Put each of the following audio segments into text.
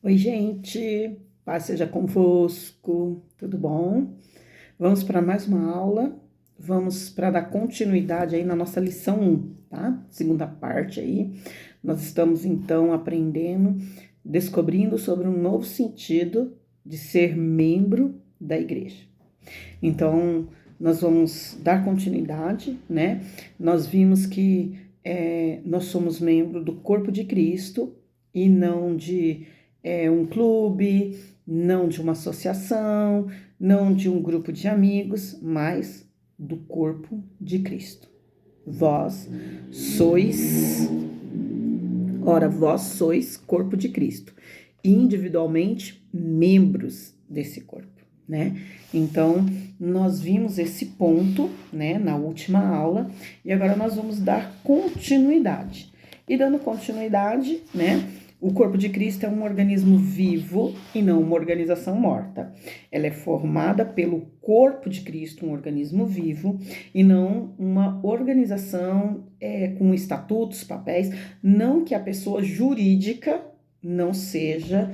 Oi, gente, paz seja convosco, tudo bom? Vamos para mais uma aula, vamos para dar continuidade aí na nossa lição 1, tá? Segunda parte aí, nós estamos então aprendendo, descobrindo sobre um novo sentido de ser membro da igreja. Então, nós vamos dar continuidade, né? Nós vimos que nós somos membro do corpo de Cristo e não de um clube, não de uma associação, não de um grupo de amigos, mas do corpo de Cristo. Vós sois corpo de Cristo, individualmente membros desse corpo, né? Então, nós vimos esse ponto, né, na última aula, e agora nós vamos dar continuidade. E dando continuidade, né, o corpo de Cristo é um organismo vivo e não uma organização morta. Ela é formada pelo corpo de Cristo, um organismo vivo, e não uma organização com estatutos, papéis. Não que a pessoa jurídica não seja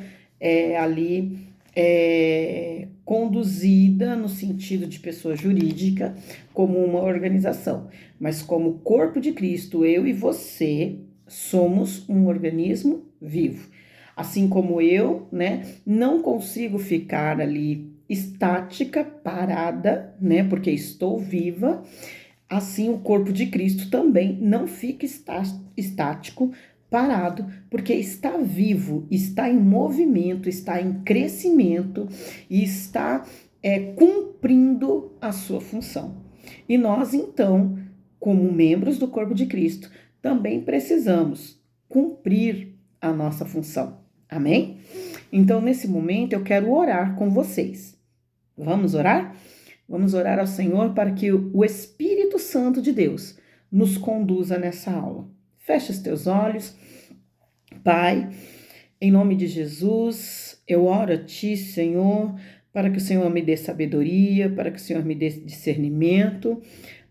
conduzida no sentido de pessoa jurídica como uma organização, mas como corpo de Cristo, eu e você somos um organismo vivo. Assim como eu, né, não consigo ficar ali estática, parada, né, porque estou viva, assim o corpo de Cristo também não fica estático, parado, porque está vivo, está em movimento, está em crescimento e está cumprindo a sua função. E nós, então, como membros do corpo de Cristo, também precisamos cumprir a nossa função. Amém? Então, nesse momento, eu quero orar com vocês. Vamos orar? Vamos orar ao Senhor para que o Espírito Santo de Deus nos conduza nessa aula. Fecha os teus olhos. Pai, em nome de Jesus, eu oro a Ti, Senhor, para que o Senhor me dê sabedoria, para que o Senhor me dê discernimento,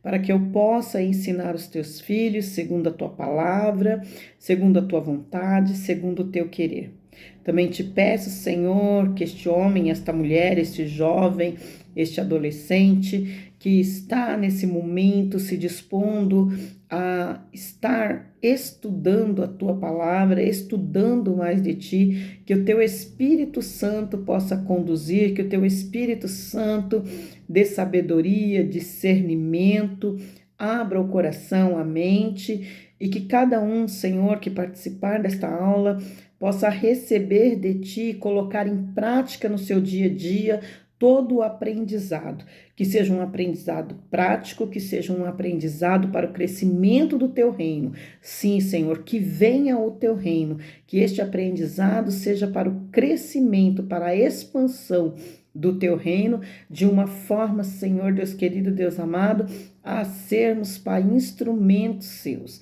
para que eu possa ensinar os Teus filhos segundo a Tua palavra, segundo a Tua vontade, segundo o Teu querer. Também te peço, Senhor, que este homem, esta mulher, este jovem, este adolescente que está nesse momento se dispondo a estar estudando a tua palavra, estudando mais de ti, que o teu Espírito Santo possa conduzir, que o teu Espírito Santo dê sabedoria, discernimento, abra o coração, a mente, e que cada um, Senhor, que participar desta aula, possa receber de ti e colocar em prática no seu dia a dia todo o aprendizado, que seja um aprendizado prático, que seja um aprendizado para o crescimento do teu reino. Sim, Senhor, que venha o teu reino, que este aprendizado seja para o crescimento, para a expansão do teu reino, de uma forma, Senhor, Deus querido, Deus amado, a sermos, Pai, instrumentos seus.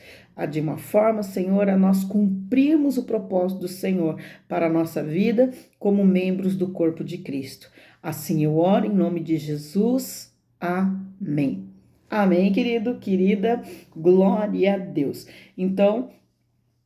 De uma forma, Senhor, a nós cumprirmos o propósito do Senhor para a nossa vida como membros do corpo de Cristo. Assim eu oro em nome de Jesus. Amém. Amém, querido, querida, glória a Deus. Então,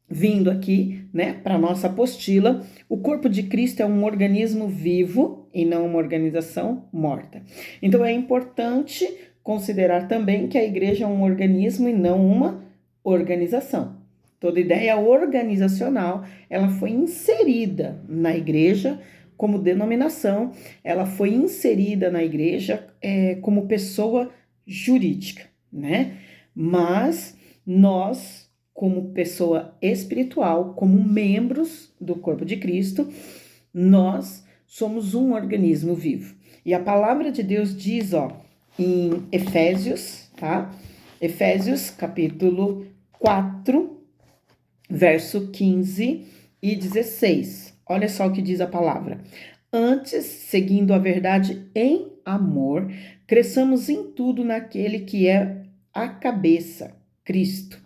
vindo aqui, né, para nossa apostila, o corpo de Cristo é um organismo vivo e não uma organização morta. Então, é importante considerar também que a igreja é um organismo e não uma organização. Toda ideia organizacional, ela foi inserida na igreja como denominação, ela foi inserida na igreja como pessoa jurídica, né? Mas nós, como pessoa espiritual, como membros do corpo de Cristo, nós somos um organismo vivo. E a palavra de Deus diz, em Efésios, tá? Efésios, capítulo 4, verso 15 e 16. Olha só o que diz a palavra. Antes, seguindo a verdade em amor, cresçamos em tudo naquele que é a cabeça, Cristo,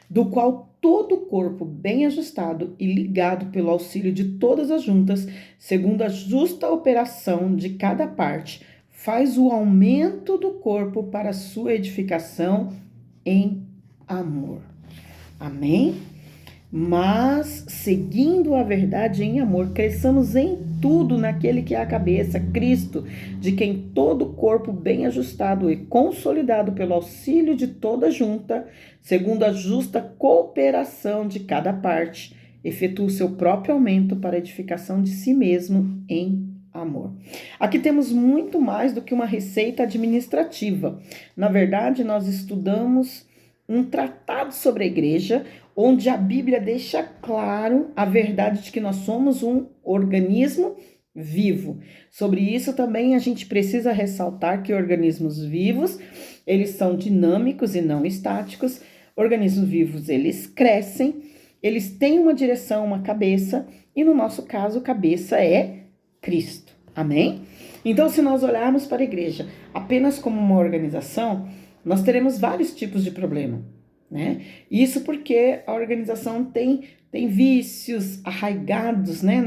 do qual todo o corpo bem ajustado e ligado pelo auxílio de todas as juntas, segundo a justa operação de cada parte, faz o aumento do corpo para a sua edificação em amor. Amém? mas seguindo a verdade em amor, cresçamos em tudo naquele que é a cabeça, Cristo, de quem todo o corpo bem ajustado e consolidado pelo auxílio de toda junta, segundo a justa cooperação de cada parte, efetua o seu próprio aumento para a edificação de si mesmo em amor. Aqui temos muito mais do que uma receita administrativa. Na verdade, nós estudamos um tratado sobre a igreja, onde a Bíblia deixa claro a verdade de que nós somos um organismo vivo. Sobre isso também a gente precisa ressaltar que organismos vivos, eles são dinâmicos e não estáticos. Organismos vivos, eles crescem, eles têm uma direção, uma cabeça, e no nosso caso, cabeça é Cristo. Amém? Então, se nós olharmos para a igreja apenas como uma organização, nós teremos vários tipos de problema, né? Isso porque a organização tem vícios arraigados, né,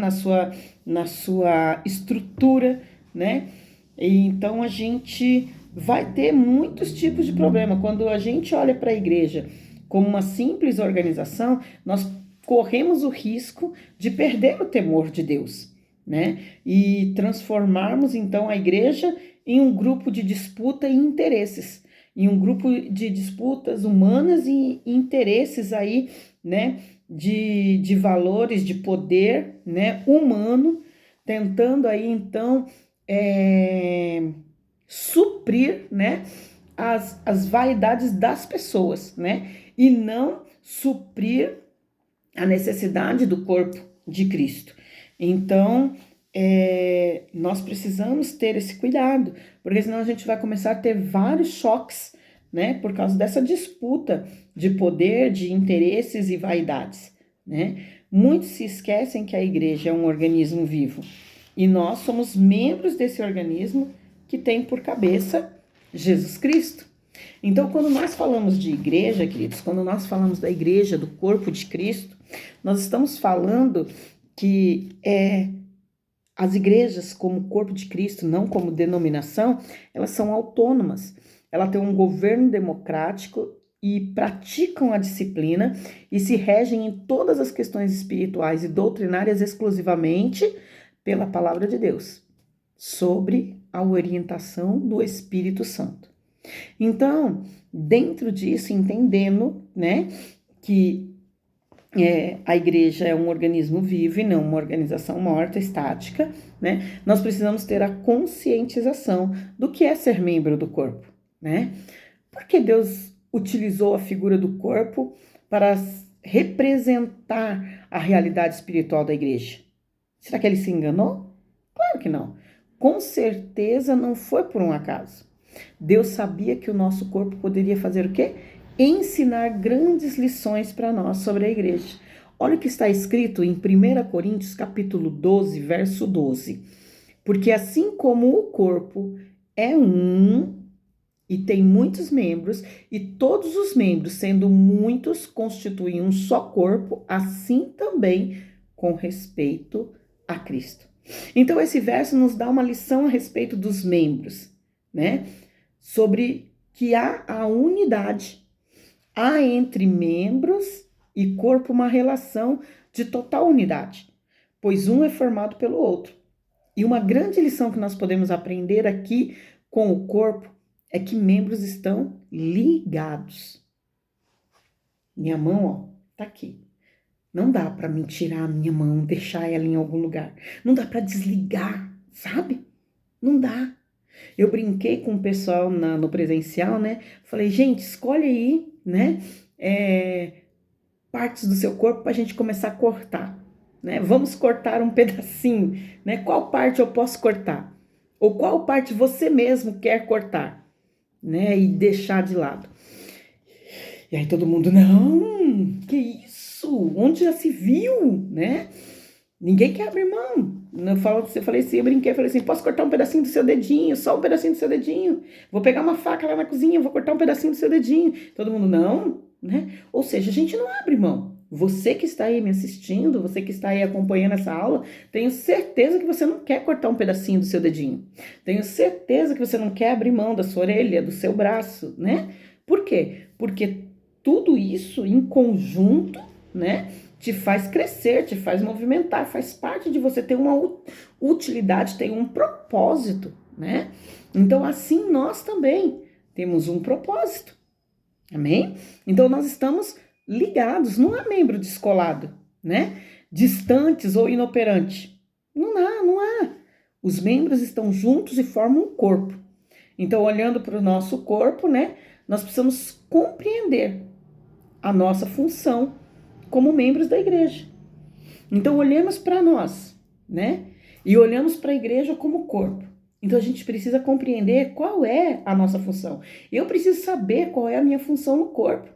na sua estrutura, né? E então a gente vai ter muitos tipos de problema. Quando a gente olha para a igreja como uma simples organização, nós corremos o risco de perder o temor de Deus, né? E transformarmos então a igreja em um grupo de disputa e interesses, em um grupo de disputas humanas e interesses aí, né? De valores, de poder, né? Humano, tentando aí então suprir, né? As vaidades das pessoas, né? E não suprir a necessidade do corpo de Cristo. Então, nós precisamos ter esse cuidado, porque senão a gente vai começar a ter vários choques, né, por causa dessa disputa de poder, de interesses e vaidades, né? Muitos se esquecem que a igreja é um organismo vivo e nós somos membros desse organismo que tem por cabeça Jesus Cristo. Então, quando nós falamos de igreja, queridos, quando nós falamos da igreja, do corpo de Cristo, nós estamos falando que as igrejas, como corpo de Cristo, não como denominação, elas são autônomas. Ela tem um governo democrático e praticam a disciplina e se regem em todas as questões espirituais e doutrinárias exclusivamente pela palavra de Deus, sobre a orientação do Espírito Santo. Então, dentro disso, entendendo, né, que a igreja é um organismo vivo e não uma organização morta, estática, né, nós precisamos ter a conscientização do que é ser membro do corpo, né? Por que Deus utilizou a figura do corpo para representar a realidade espiritual da igreja? Será que ele se enganou? Claro que não. Com certeza não foi por um acaso. Deus sabia que o nosso corpo poderia fazer o quê? Ensinar grandes lições para nós sobre a igreja. Olha o que está escrito em 1 Coríntios capítulo 12, verso 12. Porque assim como o corpo é um e tem muitos membros, e todos os membros, sendo muitos, constituem um só corpo, assim também com respeito a Cristo. Então esse verso nos dá uma lição a respeito dos membros, né? Sobre que há a unidade. Há entre membros e corpo uma relação de total unidade, pois um é formado pelo outro. E uma grande lição que nós podemos aprender aqui com o corpo é que membros estão ligados. Minha mão, ó, tá aqui. Não dá para me tirar a minha mão, deixar ela em algum lugar. Não dá para desligar, sabe? Não dá. Eu brinquei com o pessoal no presencial, né? Falei, gente, escolhe aí, né? Partes do seu corpo para a gente começar a cortar, né? Vamos cortar um pedacinho, né? Qual parte eu posso cortar? Ou qual parte você mesmo quer cortar, né? E deixar de lado. E aí todo mundo, não, que isso? Onde já se viu, né? Ninguém quer abrir mão. Eu falei assim, eu brinquei, falei assim, posso cortar um pedacinho do seu dedinho, só um pedacinho do seu dedinho. Vou pegar uma faca lá na cozinha, vou cortar um pedacinho do seu dedinho. Todo mundo, não, né? Ou seja, a gente não abre mão. Você que está aí me assistindo, você que está aí acompanhando essa aula, tenho certeza que você não quer cortar um pedacinho do seu dedinho. Tenho certeza que você não quer abrir mão da sua orelha, do seu braço, né? Por quê? Porque tudo isso em conjunto, né, te faz crescer, te faz movimentar, faz parte de você ter uma utilidade, tem um propósito, né? Então, assim nós também temos um propósito, amém? Então, nós estamos ligados, não há membro descolado, né? Distantes ou inoperante. Não há. Os membros estão juntos e formam um corpo. Então, olhando para o nosso corpo, né? Nós precisamos compreender a nossa função como membros da igreja. Então, olhamos para nós, né? E olhamos para a igreja como corpo. Então, a gente precisa compreender qual é a nossa função. Eu preciso saber qual é a minha função no corpo.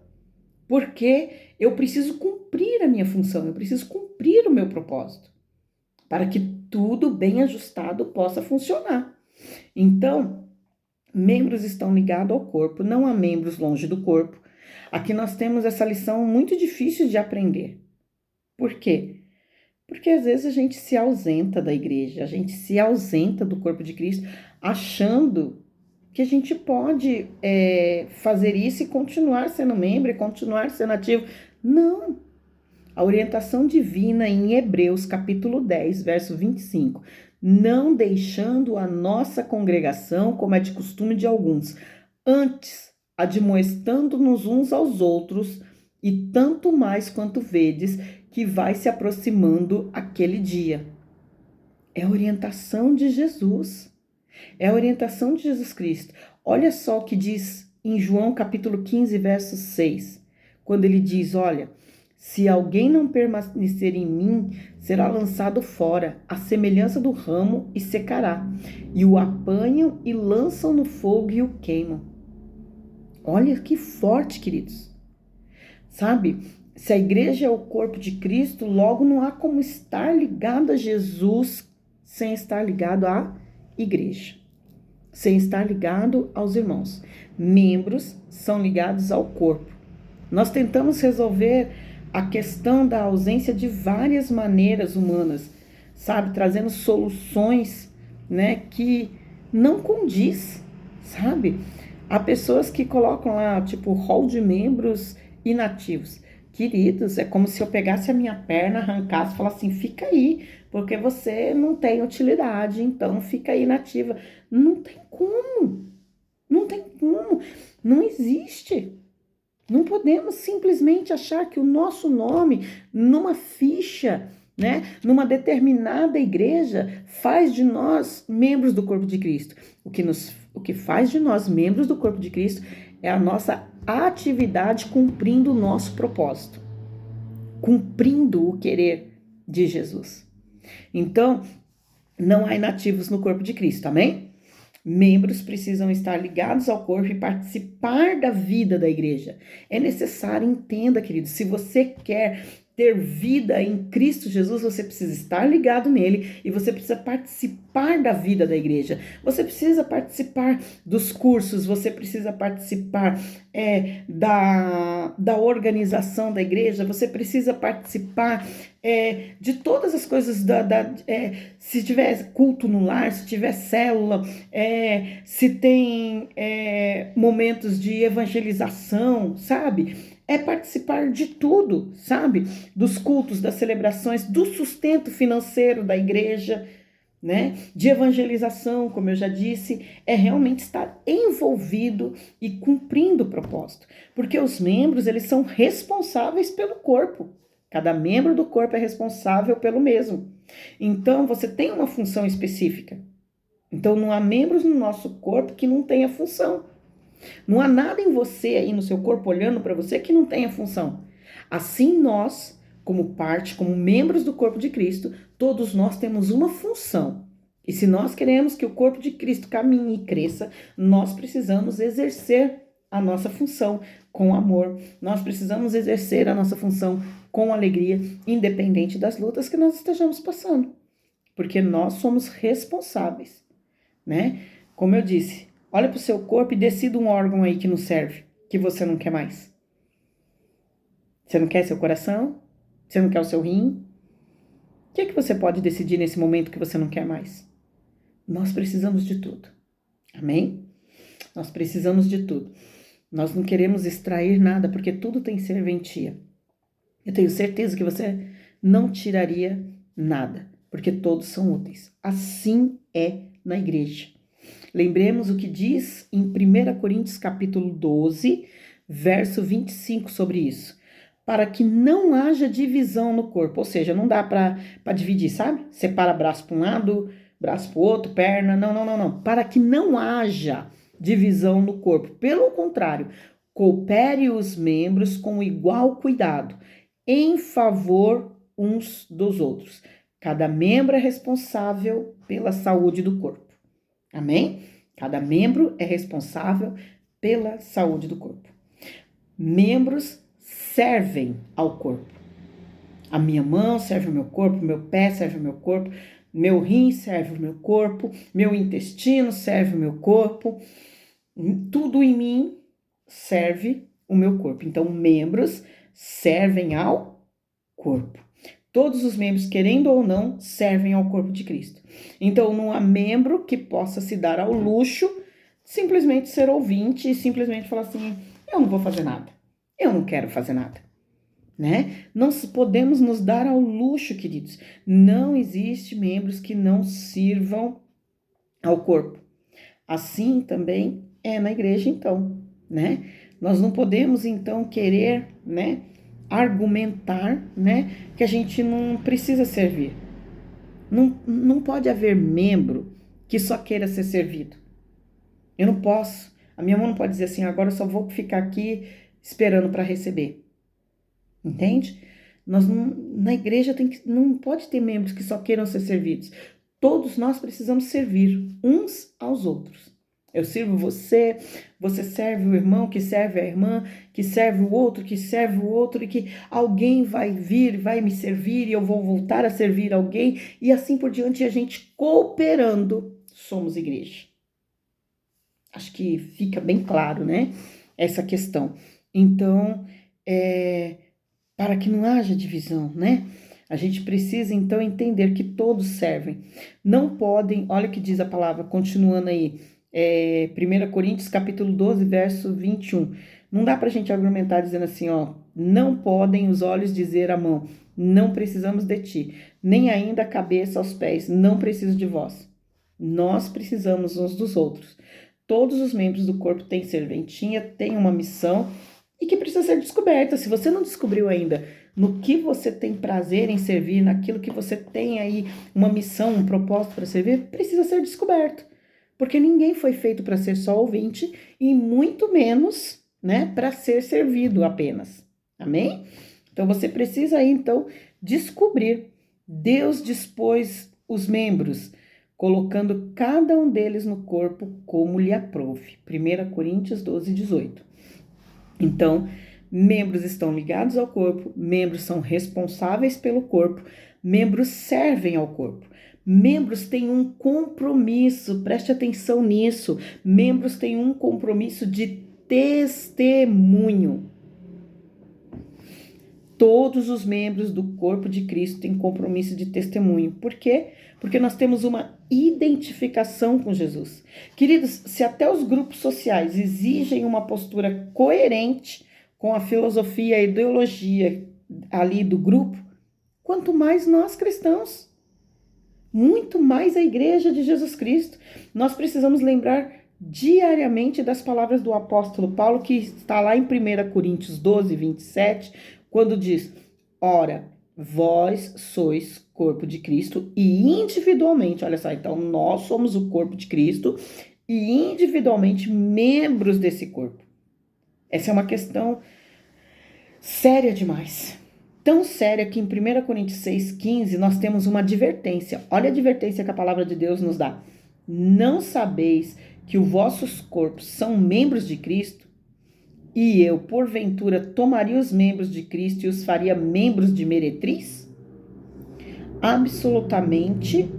Porque eu preciso cumprir a minha função, eu preciso cumprir o meu propósito. Para que tudo bem ajustado possa funcionar. Então, membros estão ligados ao corpo, não há membros longe do corpo. Aqui nós temos essa lição muito difícil de aprender. Por quê? Porque às vezes a gente se ausenta da igreja, a gente se ausenta do corpo de Cristo, achando que a gente pode fazer isso e continuar sendo membro e continuar sendo ativo. Não! A orientação divina em Hebreus, capítulo 10, verso 25. Não deixando a nossa congregação, como é de costume de alguns, antes admoestando-nos uns aos outros, e tanto mais quanto vedes que vai se aproximando aquele dia. É a orientação de Jesus. É a orientação de Jesus Cristo. Olha só o que diz em João capítulo 15, verso 6. Quando ele diz, olha, se alguém não permanecer em mim, será lançado fora, à semelhança do ramo, e secará. E o apanham e lançam no fogo e o queimam. Olha que forte, queridos. Sabe, se a igreja é o corpo de Cristo, logo não há como estar ligado a Jesus sem estar ligado à igreja, sem estar ligado aos irmãos. Membros são ligados ao corpo. Nós tentamos resolver a questão da ausência de várias maneiras humanas, sabe, trazendo soluções, né, que não condiz, sabe? Há pessoas que colocam lá, tipo, rol de membros inativos. Queridos, é como se eu pegasse a minha perna, arrancasse e falasse assim, fica aí, porque você não tem utilidade, então fica aí inativa. Não tem como, não existe. Não podemos simplesmente achar que o nosso nome numa ficha, né, numa determinada igreja, faz de nós membros do corpo de Cristo. O que faz de nós membros do corpo de Cristo é a nossa atividade cumprindo o nosso propósito, cumprindo o querer de Jesus. Então, não há inativos no corpo de Cristo, amém? Membros precisam estar ligados ao corpo e participar da vida da igreja. É necessário, entenda, querido, se você quer ter vida em Cristo Jesus, você precisa estar ligado nele e você precisa participar da vida da igreja. Você precisa participar dos cursos, você precisa participar da organização da igreja, você precisa participar de todas as coisas, se tiver culto no lar, se tiver célula, se tem momentos de evangelização, sabe? É participar de tudo, sabe? Dos cultos, das celebrações, do sustento financeiro da igreja, né? De evangelização, como eu já disse, é realmente estar envolvido e cumprindo o propósito. Porque os membros, eles são responsáveis pelo corpo. Cada membro do corpo é responsável pelo mesmo. Então, você tem uma função específica. Então, não há membros no nosso corpo que não tenha função. Não há nada em você aí no seu corpo olhando para você que não tenha função. Assim nós, como parte, como membros do corpo de Cristo, todos nós temos uma função. E se nós queremos que o corpo de Cristo caminhe e cresça, nós precisamos exercer a nossa função com amor. Nós precisamos exercer a nossa função com alegria, independente das lutas que nós estejamos passando. Porque nós somos responsáveis, né? Como eu disse, olha para o seu corpo e decida um órgão aí que não serve, que você não quer mais. Você não quer seu coração? Você não quer o seu rim? O que você pode decidir nesse momento que você não quer mais? Nós precisamos de tudo. Amém? Nós precisamos de tudo. Nós não queremos extrair nada, porque tudo tem serventia. eu tenho certeza que você não tiraria nada, porque todos são úteis. Assim é na igreja. Lembremos o que diz em 1 Coríntios capítulo 12, verso 25 sobre isso. Para que não haja divisão no corpo, ou seja, não dá para dividir, sabe? Separa braço para um lado, braço para o outro, perna, não. Para que não haja divisão no corpo. Pelo contrário, coopere os membros com igual cuidado, em favor uns dos outros. Cada membro é responsável pela saúde do corpo. Amém? Cada membro é responsável pela saúde do corpo. Membros servem ao corpo. A minha mão serve ao meu corpo, meu pé serve ao meu corpo, meu rim serve ao meu corpo, meu intestino serve ao meu corpo. Tudo em mim serve o meu corpo. Então, membros servem ao corpo. Todos os membros, querendo ou não, servem ao corpo de Cristo. Então, não há membro que possa se dar ao luxo, simplesmente ser ouvinte e simplesmente falar assim, eu não vou fazer nada, eu não quero fazer nada, né? Não podemos nos dar ao luxo, queridos. Não existe membros que não sirvam ao corpo. Assim também é na igreja, então, né? Nós não podemos, então, querer, né, argumentar, né, que a gente não precisa servir. Não pode haver membro que só queira ser servido. Eu não posso. A minha mão não pode dizer assim, agora eu só vou ficar aqui esperando para receber. Entende? Na igreja não pode ter membros que só queiram ser servidos. Todos nós precisamos servir uns aos outros. Eu sirvo você, você serve o irmão, que serve a irmã, que serve o outro, que serve o outro, e que alguém vai vir, vai me servir, e eu vou voltar a servir alguém, e assim por diante, a gente cooperando, somos igreja. Acho que fica bem claro, né, essa questão. Então, para que não haja divisão, né, a gente precisa, então, entender que todos servem. Não podem, olha o que diz a palavra, continuando aí, 1 Coríntios capítulo 12, verso 21. Não dá pra gente argumentar dizendo assim, ó, não podem os olhos dizer à mão, não precisamos de ti, nem ainda a cabeça aos pés, não preciso de vós. Nós precisamos uns dos outros. Todos os membros do corpo têm serventia, têm uma missão e que precisa ser descoberta. Se você não descobriu ainda no que você tem prazer em servir, naquilo que você tem aí uma missão, um propósito para servir, precisa ser descoberto. Porque ninguém foi feito para ser só ouvinte e muito menos, né, para ser servido apenas. Amém? Então você precisa aí então descobrir. Deus dispôs os membros, colocando cada um deles no corpo como lhe aprouve. 1 Coríntios 12, 18. Então, membros estão ligados ao corpo, membros são responsáveis pelo corpo, membros servem ao corpo. Membros têm um compromisso, preste atenção nisso. Membros têm um compromisso de testemunho. Todos os membros do corpo de Cristo têm compromisso de testemunho. Por quê? Porque nós temos uma identificação com Jesus. Queridos, se até os grupos sociais exigem uma postura coerente com a filosofia e a ideologia ali do grupo, quanto mais nós cristãos. Muito mais a igreja de Jesus Cristo. Nós precisamos lembrar diariamente das palavras do apóstolo Paulo, que está lá em 1 Coríntios 12, 27, quando diz, ora, vós sois corpo de Cristo e individualmente, olha só, então nós somos o corpo de Cristo e individualmente membros desse corpo. Essa é uma questão séria demais. Tão séria que em 1 Coríntios 6,15 nós temos uma advertência. Olha a advertência que a palavra de Deus nos dá. Não sabeis que os vossos corpos são membros de Cristo? E eu, porventura, tomaria os membros de Cristo e os faria membros de meretriz? Absolutamente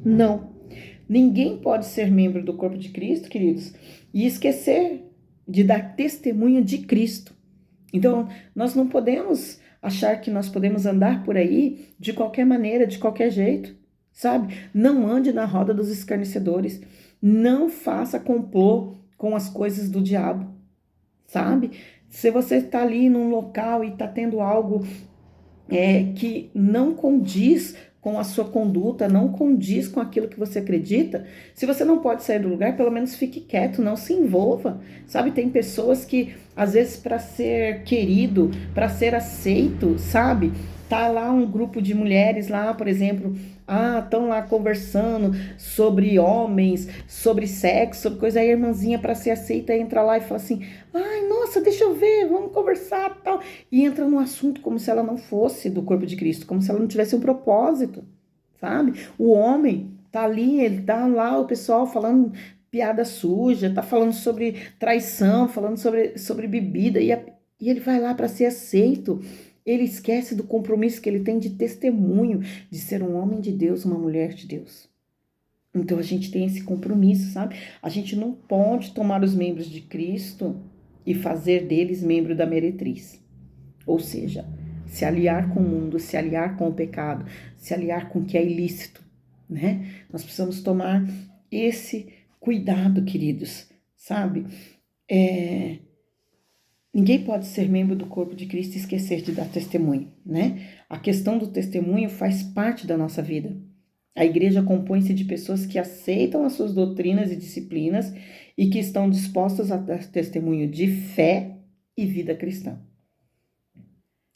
não. Ninguém pode ser membro do corpo de Cristo, queridos, e esquecer de dar testemunho de Cristo. Então, nós não podemos achar que nós podemos andar por aí de qualquer maneira, de qualquer jeito, sabe? Não ande na roda dos escarnecedores. Não faça complô com as coisas do diabo, sabe? Se você está ali num local e está tendo algo que não condiz com a sua conduta, não condiz com aquilo que você acredita, se você não pode sair do lugar, pelo menos fique quieto, não se envolva, sabe? Tem pessoas que, às vezes, para ser querido, para ser aceito, sabe? Tá lá um grupo de mulheres lá, por exemplo, estão lá conversando sobre homens, sobre sexo, sobre coisa, aí a irmãzinha, para ser aceita, entra lá e fala assim, ai, nossa, deixa eu ver, vamos conversar, tal, e entra no assunto como se ela não fosse do corpo de Cristo, como se ela não tivesse um propósito, sabe? O homem tá ali, ele tá lá, o pessoal falando piada suja, tá falando sobre traição, falando sobre bebida, e ele vai lá para ser aceito. Ele esquece do compromisso que ele tem de testemunho, de ser um homem de Deus, uma mulher de Deus. Então a gente tem esse compromisso, sabe? A gente não pode tomar os membros de Cristo e fazer deles membro da meretriz. Ou seja, se aliar com o mundo, se aliar com o pecado, se aliar com o que é ilícito, né? Nós precisamos tomar esse cuidado, queridos, sabe? Ninguém pode ser membro do corpo de Cristo e esquecer de dar testemunho, né? A questão do testemunho faz parte da nossa vida. A igreja compõe-se de pessoas que aceitam as suas doutrinas e disciplinas e que estão dispostas a dar testemunho de fé e vida cristã.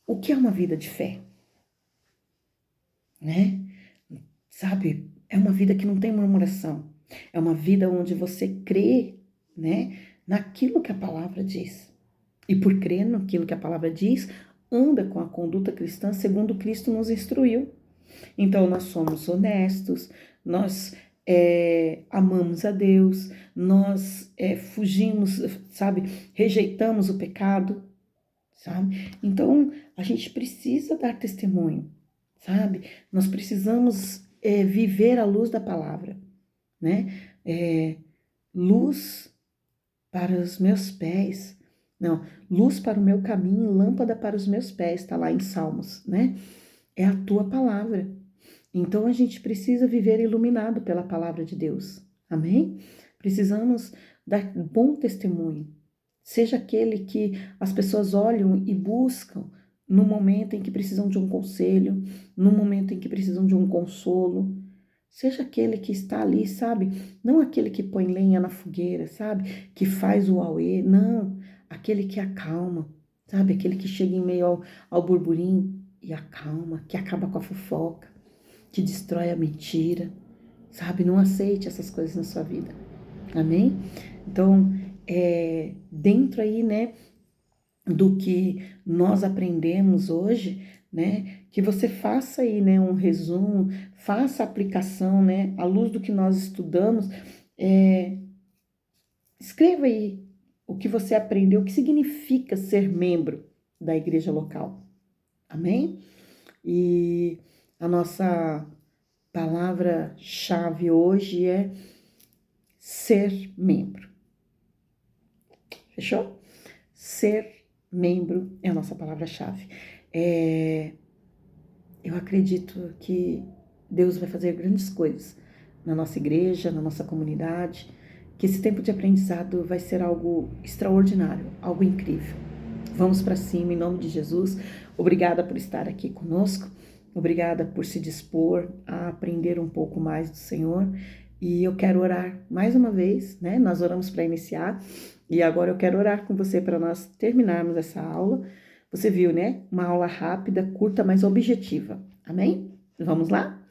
O que é uma vida de fé? Né? Sabe? É uma vida que não tem murmuração. É uma vida onde você crê, né, naquilo que a palavra diz. E por crer naquilo que a palavra diz, anda com a conduta cristã segundo Cristo nos instruiu. Então, nós somos honestos, nós amamos a Deus, nós fugimos, sabe, rejeitamos o pecado, sabe? Então, a gente precisa dar testemunho, sabe? Nós precisamos viver à luz da palavra, né? Luz para os meus pés, não, luz para o meu caminho, lâmpada para os meus pés, tá lá em Salmos, né? É a tua palavra. Então a gente precisa viver iluminado pela palavra de Deus. Amém? Precisamos dar bom testemunho. Seja aquele que as pessoas olham e buscam no momento em que precisam de um conselho, no momento em que precisam de um consolo. Seja aquele que está ali, sabe? Não aquele que põe lenha na fogueira, sabe? Que faz o auê. Não. Aquele que acalma, sabe? Aquele que chega em meio ao burburinho e acalma, que acaba com a fofoca, que destrói a mentira, sabe? Não aceite essas coisas na sua vida. Amém? Então, dentro aí, né, do que nós aprendemos hoje, né, que você faça aí, né, um resumo, faça a aplicação, né, à luz do que nós estudamos, escreva aí o que você aprendeu, o que significa ser membro da igreja local. Amém? E a nossa palavra-chave hoje é ser membro. Fechou? Ser membro é a nossa palavra-chave. Eu acredito que Deus vai fazer grandes coisas na nossa igreja, na nossa comunidade, que esse tempo de aprendizado vai ser algo extraordinário, algo incrível. Vamos para cima, em nome de Jesus. Obrigada por estar aqui conosco. Obrigada por se dispor a aprender um pouco mais do Senhor. E eu quero orar mais uma vez, né? Nós oramos para iniciar e agora eu quero orar com você para nós terminarmos essa aula. Você viu, né? Uma aula rápida, curta, mas objetiva. Amém? Vamos lá?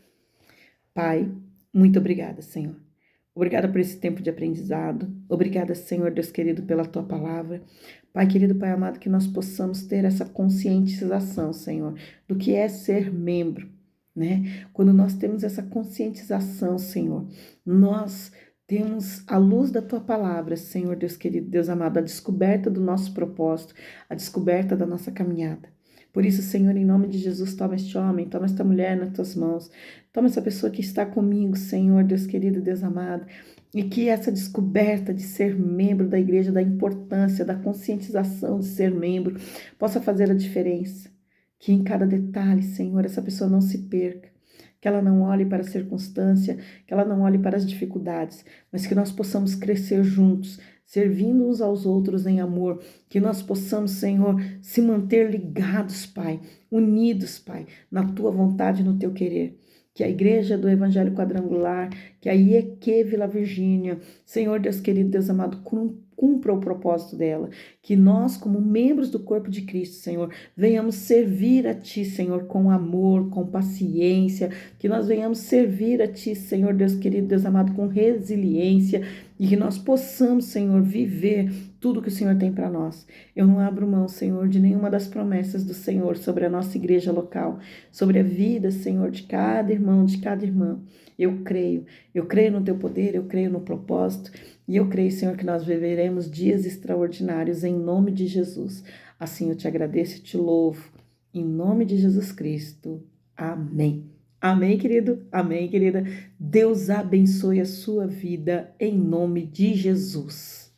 Pai, muito obrigada, Senhor. Obrigada por esse tempo de aprendizado. Obrigada, Senhor Deus querido, pela tua palavra. Pai querido, Pai amado, que nós possamos ter essa conscientização, Senhor, do que é ser membro, né? Quando nós temos essa conscientização, Senhor, nós temos a luz da tua palavra, Senhor Deus querido, Deus amado, a descoberta do nosso propósito, a descoberta da nossa caminhada. Por isso, Senhor, em nome de Jesus, toma este homem, toma esta mulher nas tuas mãos, toma essa pessoa que está comigo, Senhor, Deus querido, Deus amado, e que essa descoberta de ser membro da igreja, da importância, da conscientização de ser membro, possa fazer a diferença. Que em cada detalhe, Senhor, essa pessoa não se perca, que ela não olhe para a circunstância, que ela não olhe para as dificuldades, mas que nós possamos crescer juntos, servindo uns aos outros em amor, que nós possamos, Senhor, se manter ligados, Pai, unidos, Pai, na Tua vontade e no Teu querer. Que a igreja do Evangelho Quadrangular, que a IEQ Vila Virgínia, Senhor Deus querido, Deus amado, cumpra o propósito dela. Que nós, como membros do corpo de Cristo, Senhor, venhamos servir a Ti, Senhor, com amor, com paciência. Que nós venhamos servir a Ti, Senhor Deus querido, Deus amado, com resiliência. E que nós possamos, Senhor, viver tudo que o Senhor tem para nós. Eu não abro mão, Senhor, de nenhuma das promessas do Senhor sobre a nossa igreja local, sobre a vida, Senhor, de cada irmão, de cada irmã. Eu creio no Teu poder, eu creio no propósito, e eu creio, Senhor, que nós viveremos dias extraordinários em nome de Jesus. Assim eu te agradeço e te louvo, em nome de Jesus Cristo. Amém. Amém, querido? Amém, querida? Deus abençoe a sua vida em nome de Jesus.